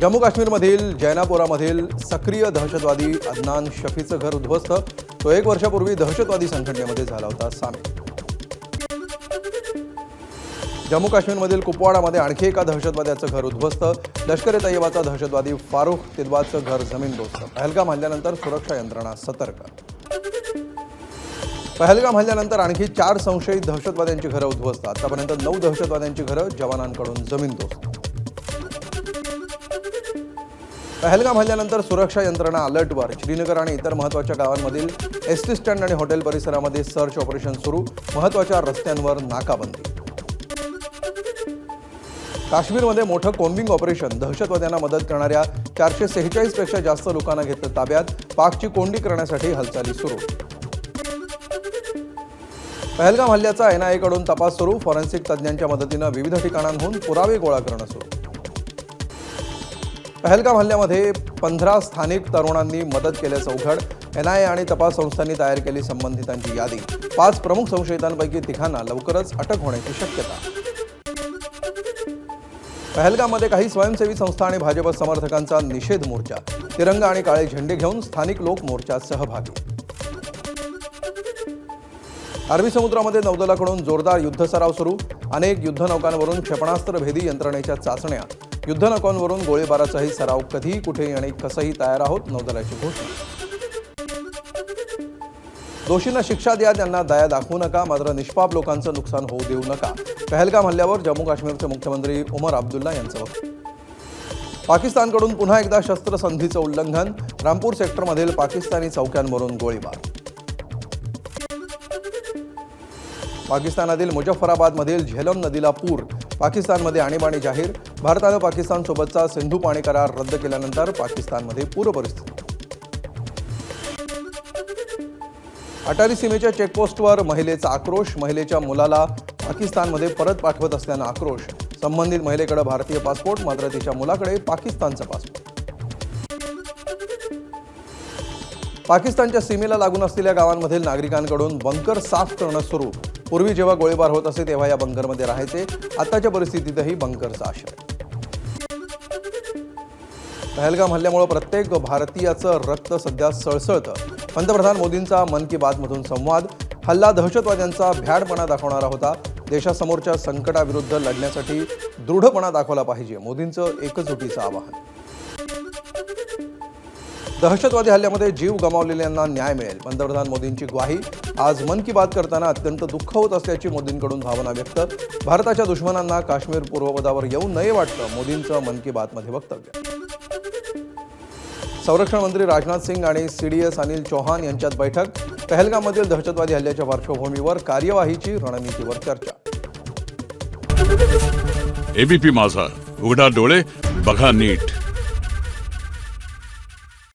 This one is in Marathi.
जम्मू काश्मीरमधील जैनापोरामधील सक्रिय दहशतवादी अदनान शफीचं घर उद्ध्वस्त। तो 1 वर्षापूर्वी दहशतवादी संघटनेमध्ये झाला होता सामील। जम्मू काश्मीरमधील कुपवाडामध्ये आणखी एका दहशतवाद्याचं घर उद्ध्वस्त। लष्कर-ए-तैयबाचा दहशतवादी फारूख तिदवाचं घर जमीनदोस्त। पहलगाम हल्ल्यानंतर सुरक्षा यंत्रणा सतर्क। पहलगाम हल्ल्यानंतर आणखी 4 संशयित दहशतवाद्यांची घरं उद्ध्वस्त। आतापर्यंत 9 दहशतवाद्यांची घरं जवानांकडून जमीनदोस्त। पहलगाम हल्ल्यानंतर सुरक्षा यंत्रणा अलर्टवर। श्रीनगर आणि इतर महत्त्वाच्या गावांमधील एसटी स्टँड आणि हॉटेल परिसरामध्ये सर्च ऑपरेशन सुरू। महत्त्वाच्या रस्त्यांवर नाकाबंदी। काश्मीरमध्ये मोठं कोम्बिंग ऑपरेशन। दहशतवाद्यांना मदत करणाऱ्या 446 पेक्षा जास्त लोकांना घेतलं ताब्यात। पाकची कोंडी करण्यासाठी हालचाली सुरू। पहलगाम हल्ल्याचा NIA कडून तपास सुरू। फॉरेन्सिक तज्ज्ञांच्या मदतीनं विविध ठिकाणांहून पुरावे गोळा करणं सुरू। पहलगाम हल्ल्यामध्ये 15 स्थानिक तरुणांनी मदत केल्याचं उघड। NIA आणि तपास संस्थांनी तयार केली संबंधितांची यादी। 5 प्रमुख संशयितांपैकी तिघांना लवकरच अटक होण्याची शक्यता। पहलगाममध्ये काही स्वयंसेवी संस्था आणि भाजप समर्थकांचा निषेध मोर्चा। तिरंगा आणि काळे झेंडे घेऊन स्थानिक लोक मोर्चात सहभागी। अरबी समुद्रामध्ये नौदलाकडून जोरदार युद्धसराव सुरू। अनेक युद्धनौकांवरून क्षेपणास्त्रभेदी यंत्रणेच्या चाचण्या। युद्धनौकांवरून गोळीबाराचाही सराव। कधी कुठेही आणि कसंही तयार आहोत, नौदलाची घोषणा। दोषींना शिक्षा द्या, त्यांना दया दाखवू नका, मात्र निष्पाप लोकांचं नुकसान होऊ देऊ नका। पहलगाम हल्ल्यावर जम्मू काश्मीरचे मुख्यमंत्री उमर अब्दुल्ला यांचं वक्तव्य। पाकिस्तानकडून पुन्हा एकदा शस्त्रसंधीचं उल्लंघन। रामपूर सेक्टरमधील पाकिस्तानी चौक्यांवरून गोळीबार। पाकिस्तानातील मुजफ्फराबादमधील झेलम नदीला पूर। पाकिस्तानमध्ये आणीबाणी जाहीर। भारतानं पाकिस्तानसोबतचा सिंधू पाणी करार रद्द केल्यानंतर पाकिस्तानमध्ये पूर परिस्थिती। अटारी सीमेच्या चेकपोस्टवर महिलेचा आक्रोश। महिलेच्या मुलाला पाकिस्तानमध्ये परत पाठवत असल्यानं आक्रोश। संबंधित महिलेकडे भारतीय पासपोर्ट, मात्र तिच्या मुलाकडे पाकिस्तानचा पासपोर्ट। पाकिस्तानच्या सीमेला लागून असलेल्या गावांमधील नागरिकांकडून बंकर साफ करणं सुरू। पूर्वी जेव्हा गोळीबार होत असे तेव्हा या बंकरमध्ये राहायचे। आताच्या परिस्थितीतही बंकरचा आश्रय। पहलगाम हल्ल्यामुळे प्रत्येक भारतीयाचं रक्त सध्या सळसळतं। पंतप्रधान मोदींचा मन की बातमधून संवाद। हल्ला दहशतवाद्यांचा भ्याडपणा दाखवणारा होता। देशासमोरच्या संकटाविरुद्ध लढण्यासाठी दृढपणा दाखवला पाहिजे, मोदींचं एकजुटीचं आवाहन। दहशतवादी हल्ल्यामध्ये जीव गमावलेल्यांना न्याय मिळेल, पंतप्रधान मोदींची ग्वाही। आज मन की बात करताना अत्यंत दुःख होत असल्याची मोदींकडून भावना व्यक्त। भारताच्या दुश्मनांना काश्मीर पूर्वपदावर येऊ नये वाटतं, मोदींचं मन की बातमध्ये वक्तव्य। संरक्षण मंत्री राजनाथ सिंग आणि CDS अनिल चौहान यांच्यात बैठक। पहलगाममधील दहशतवादी हल्ल्याच्या पार्श्वभूमीवर कार्यवाहीची रणनीतीवर चर्चा। ABP माझा, उघडा डोळे बघा नीट।